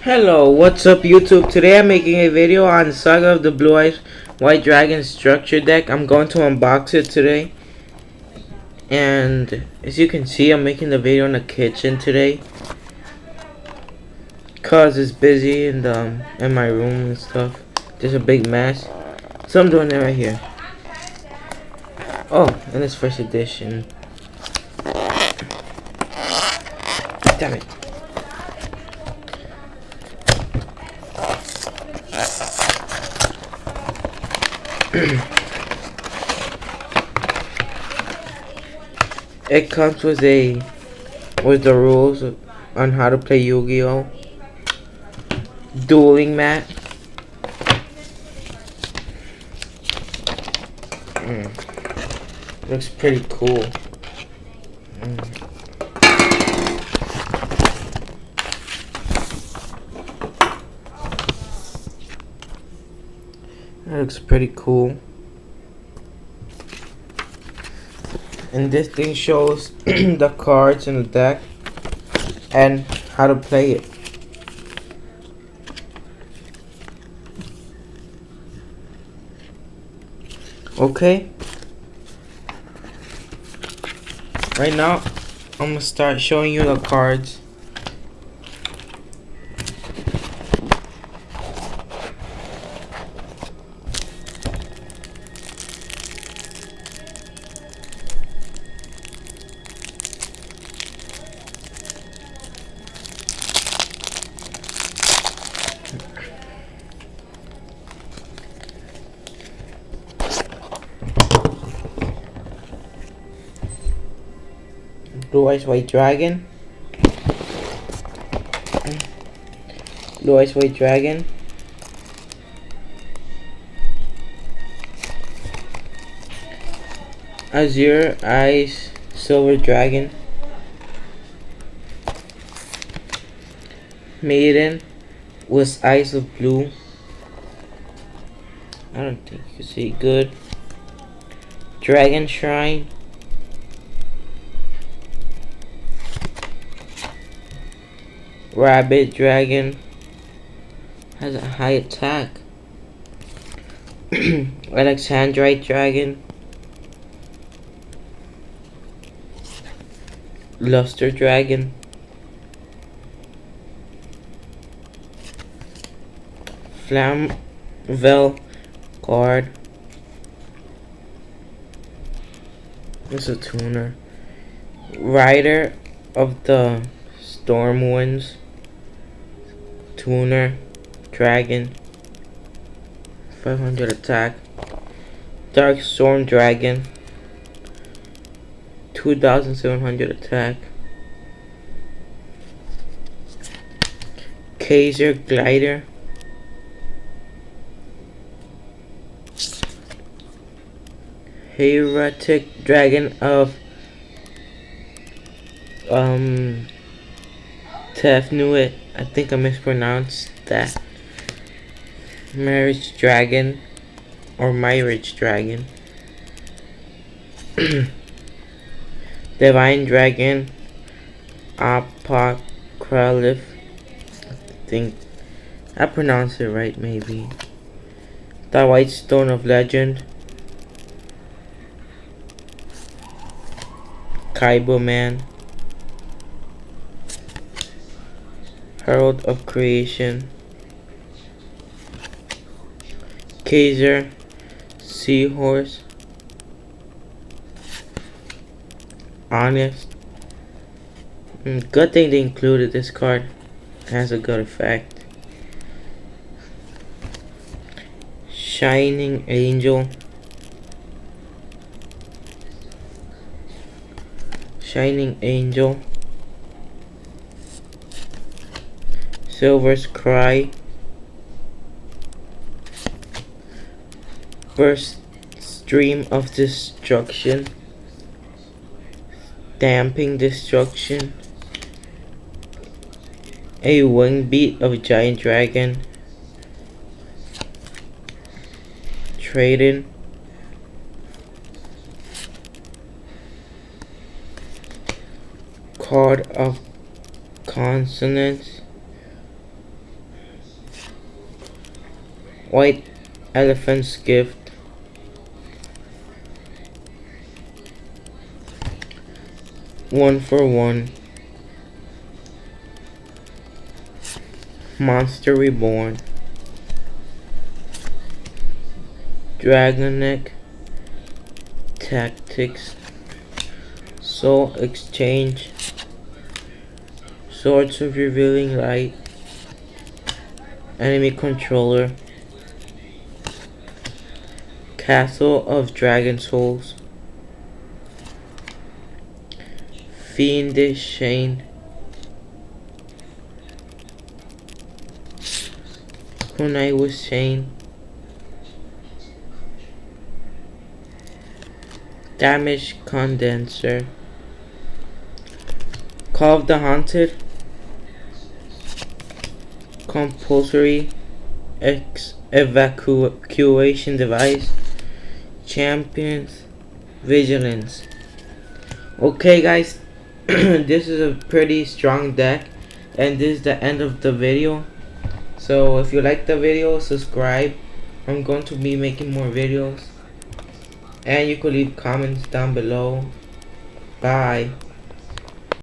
Hello, what's up YouTube? Today I'm making a video on Saga of the Blue Eyes White Dragon structure deck. I'm going to unbox it today. And as you can see, I'm making the video in the kitchen today. Cause it's busy in my room and stuff. Just a big mess. So I'm doing it right here. Oh, and it's first edition. Damn it. It comes with the rules on how to play Yu-Gi-Oh! Dueling mat. Looks pretty cool. That looks pretty cool. And this thing shows the cards in the deck and how to play it. Okay. Right now, I'm gonna start showing you the cards. Blue Eyes White Dragon. Blue Eyes White Dragon. Azure Eyes Silver Dragon. Maiden with eyes of blue. I don't think you can see good. Dragon Shrine. Rabbit Dragon has a high attack. Alexandrite Dragon. Luster Dragon. Flamvel card. This is a tuner. Rider of the Storm Winds. Tuner Dragon. 500 attack. Dark Storm Dragon. 2700 attack. Kaiser Glider. Heretic Dragon of Tefnuit. I think I mispronounced that. Marriage Dragon or Marriage Dragon. Divine Dragon. Apocryph. I think I pronounced it right, maybe. The White Stone of Legend. Kaibo Man. Herald of Creation. Kaiser Seahorse. Honest. Good thing they included this card. It has a good effect. Shining Angel. Shining Angel. Silver's Cry. First Stream of Destruction. Damping Destruction. A Wing Beat of Giant Dragon. Trading. Card of Consonants. White Elephant's Gift. One for One. Monster Reborn. Dragon Neck. Tactics. Soul Exchange. Swords of Revealing Light. Enemy Controller. Castle of Dragon Souls. Fiendish Shane. Kunai with Shane. Damage Condenser. Call of the Haunted. Compulsory Evacuation Device. Champions Vigilance. Okay guys, this is a pretty strong deck, and this is the end of the video. So if you like the video, subscribe. I'm going to be making more videos, and you could leave comments down below. Bye.